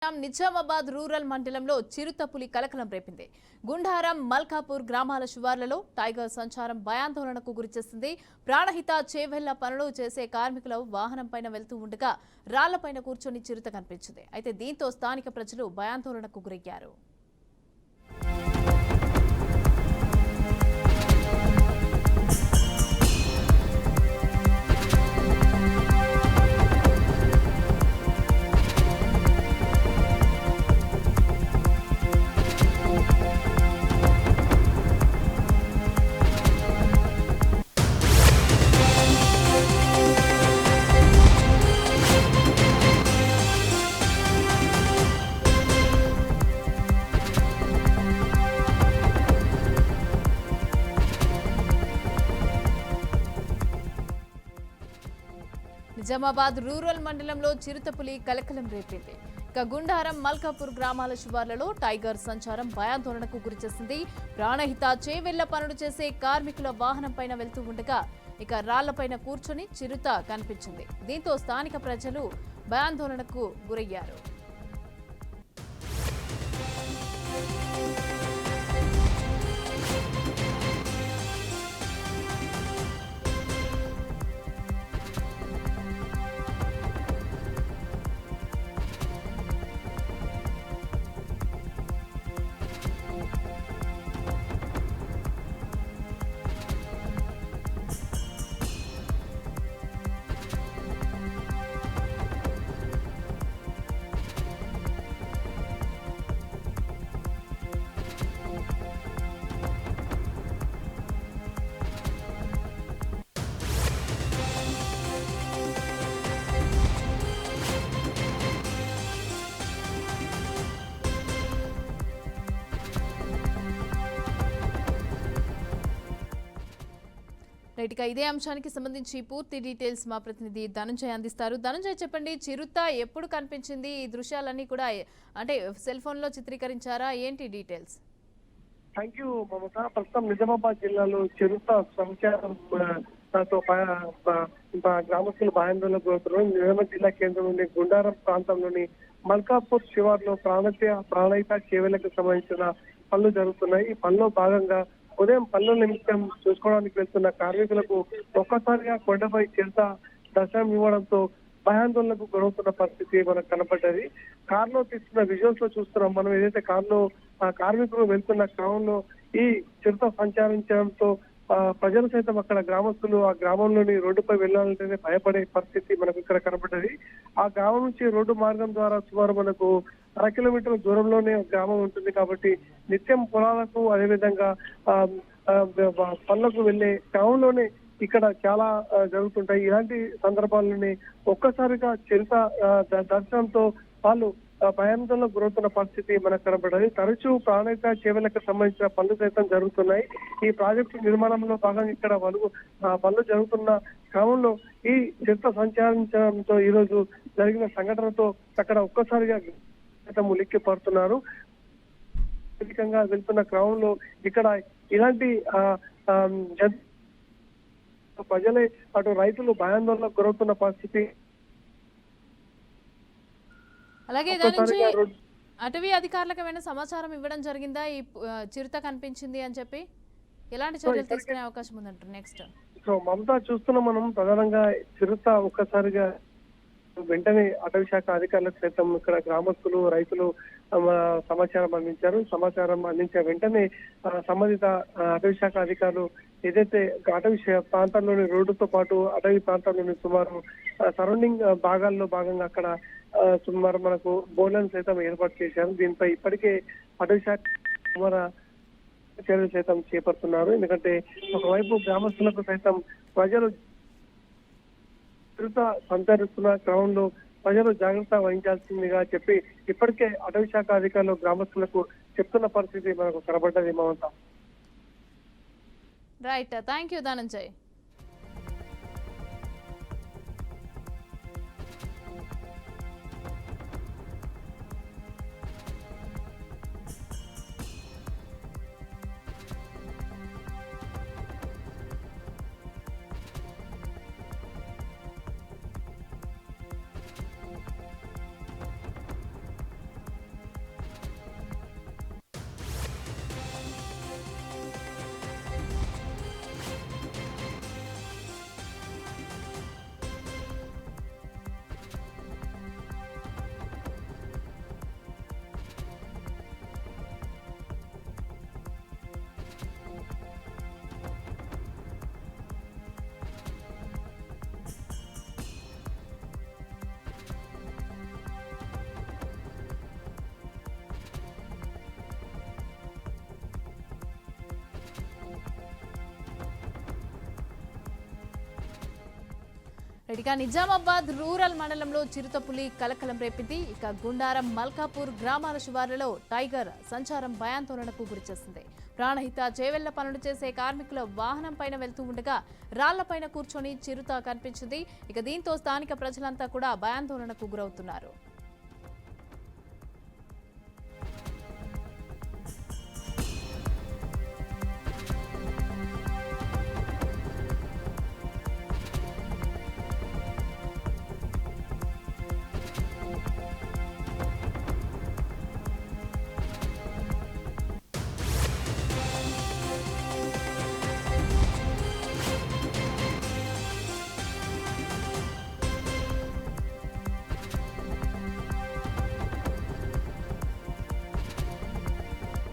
Nizamabad rural మండలంలో చిరుతపులి కలకలం రేపింది. గుండారం మల్కాపూర్ గ్రామాల శివార్లలో టైగర్ సంచారం భయాందోళనకు గురిచేసింది. ప్రాణహిత చేవెళ్ల పనులు చేసే కార్మికులు వాహనంపైన వెళ్తూ ఉండగా రాళ్లపైన కూర్చొని చిరుత కనిపించింది. అయితే దీంతో స్థానిక ప్రజలు భయాందోళనకు గురయ్యారు. నిజామాబాద్ రూరల్ మండలంలో చిరుతపులి కలకలం రేపింది. ఇక గుండారం మల్కాపూర్ గ్రామాల శివార్లలో టైగర్ సంచారం భయాందోళనకు గురిచేసింది. ప్రాణహిత చేవెళ్ల పనులు చేసే కార్మికుల వాహనం పైన వెళ్తూ ఉండగా ఇక రాళ్లపైన కూర్చొని చిరుత కనిపించింది. దీంతో స్థానిక ప్రజలు భయాందోళనకు గురయ్యారు. రైట్గా ఇదే అంశానికి సంబంధించి పూర్తి డీటెయిల్స్ మా ప్రతినిధి ధనంజయ్ అందిస్తారు. ధనంజయ్, చెప్పండి, చిరుత ఎప్పుడు కనిపించింది? ఈ దృశ్యాలన్నీ కూడా అంటే సెల్ ఫోన్ లో చిత్రీకరించారా? ఏంటి డీటెయిల్స్? థ్యాంక్ యూ మమత. ప్రస్తుతం నిజామాబాద్ జిల్లాలో చిరుత సంచారం గ్రామస్తులు భయాందోళనకు గురవుతున్నారు. నిజామాబాద్ జిల్లా కేంద్రం నుండి గుండారం ప్రాంతంలోని మల్కాపూర్ శివార్లో ప్రాణహిత చేవెళ్లకు సంబంధించిన పనులు జరుగుతున్నాయి. ఈ పనిలో భాగంగా ఉదయం పనుల నిమిత్తం చూసుకోవడానికి వెళ్తున్న కార్మికులకు ఒక్కసారిగా కొండపై చిరుత దర్శనం ఇవ్వడంతో భయాందోళనకు గురవుతున్న పరిస్థితి మనకు కనపడ్డది. కారులో తీస్తున్న విజువల్స్ లో చూస్తున్నాం మనం. ఏదైతే కారులో కార్మికులు వెళ్తున్న క్రమంలో ఈ చిరుత సంచరించడంతో ప్రజలు సైతం అక్కడ గ్రామస్తులు ఆ గ్రామంలోని రోడ్డుపై వెళ్లాలంటేనే భయపడే పరిస్థితి మనకు ఇక్కడ కనబడ్డది. ఆ గ్రామం నుంచి రోడ్డు మార్గం ద్వారా సుమారు మనకు 1 కిలోమీటర్ల దూరంలోనే గ్రామం ఉంటుంది కాబట్టి నిత్యం పొలాలకు అదేవిధంగా పనులకు వెళ్లే క్రమంలోనే ఇక్కడ చాలా జరుగుతుంటాయి. ఇలాంటి సందర్భాల్లోనే ఒక్కసారిగా చిరుత దర్శనంతో వాళ్ళు భయాందోళనకు గురవుతున్న పరిస్థితి మనకు కనబడ్డది. తరచూ ప్రాణహిత చేవెళ్లకు సంబంధించిన పనులు సైతం జరుగుతున్నాయి. ఈ ప్రాజెక్టు నిర్మాణంలో భాగంగా ఇక్కడ పనులు జరుగుతున్న క్రమంలో ఈ చిరుత సంచరించడంతో ఈ రోజు జరిగిన సంఘటనతో అక్కడ ఒక్కసారిగా ఉలిక్కి పడుతున్నారు. అధికంగా వెళ్తున్న క్రమంలో ఇక్కడ ఇలాంటి ప్రజలే అటు రైతులు భయాందోళనకు గురవుతున్న పరిస్థితి. అలాగే దాని నుంచి అటవీ అధికారులకు ఏమైనా సమాచారం ఇవ్వడం జరిగిందా? ఈ చిరుత కనిపించింది అని చెప్పి ఎలాంటి చర్యలు తీసుకునే అవకాశం ఉందంటారు నెక్స్ట్? సో మమతా, చూస్తున్నాం మనం ప్రధానంగా చిరుత ఒక్కసారిగా వెంటనే అటవీ శాఖ అధికారులకు సైతం ఇక్కడ గ్రామస్తులు రైతులు సమాచారం అందించారు. సమాచారం అందించే వెంటనే సంబంధిత అటవీ శాఖ అధికారులు ఏదైతే అటవీ ప్రాంతంలోని రోడ్డుతో పాటు అటవీ ప్రాంతంలోని సుమారు సరౌండింగ్ భాగాల్లో భాగంగా అక్కడ సుమారు మనకు బోర్లను సైతం ఏర్పాటు చేశారు. దీనిపై ఇప్పటికే అటవీ శాఖ చర్యలు సైతం చేపడుతున్నారు. ఎందుకంటే ఒకవైపు గ్రామస్తులకు సైతం ప్రజలు చిరుత సంచరిస్తున్న క్రమంలో ప్రజలు జాగ్రత్త వహించాల్సిందిగా చెప్పి ఇప్పటికే అటవీ శాఖ అధికారులు గ్రామస్తులకు చెప్తున్న పరిస్థితి మనకు కనబడ్డది Mamata. Right, thank you Dhananjay. ఇక నిజామాబాద్ రూరల్ మండలంలో చిరుతపులి కలకలం రేపింది. ఇక గుండారం మల్కాపూర్ గ్రామాల శివార్లలో టైగర్ సంచారం భయాందోళనకు గురిచేసింది. ప్రాణహిత చేవెళ్ల పనులు చేసే కార్మికుల వాహనం పైన వెళ్తూ ఉండగా రాళ్లపైన కూర్చొని చిరుత కనిపించింది. ఇక దీంతో స్థానిక ప్రజలంతా కూడా భయాందోళనకు గురవుతున్నారు.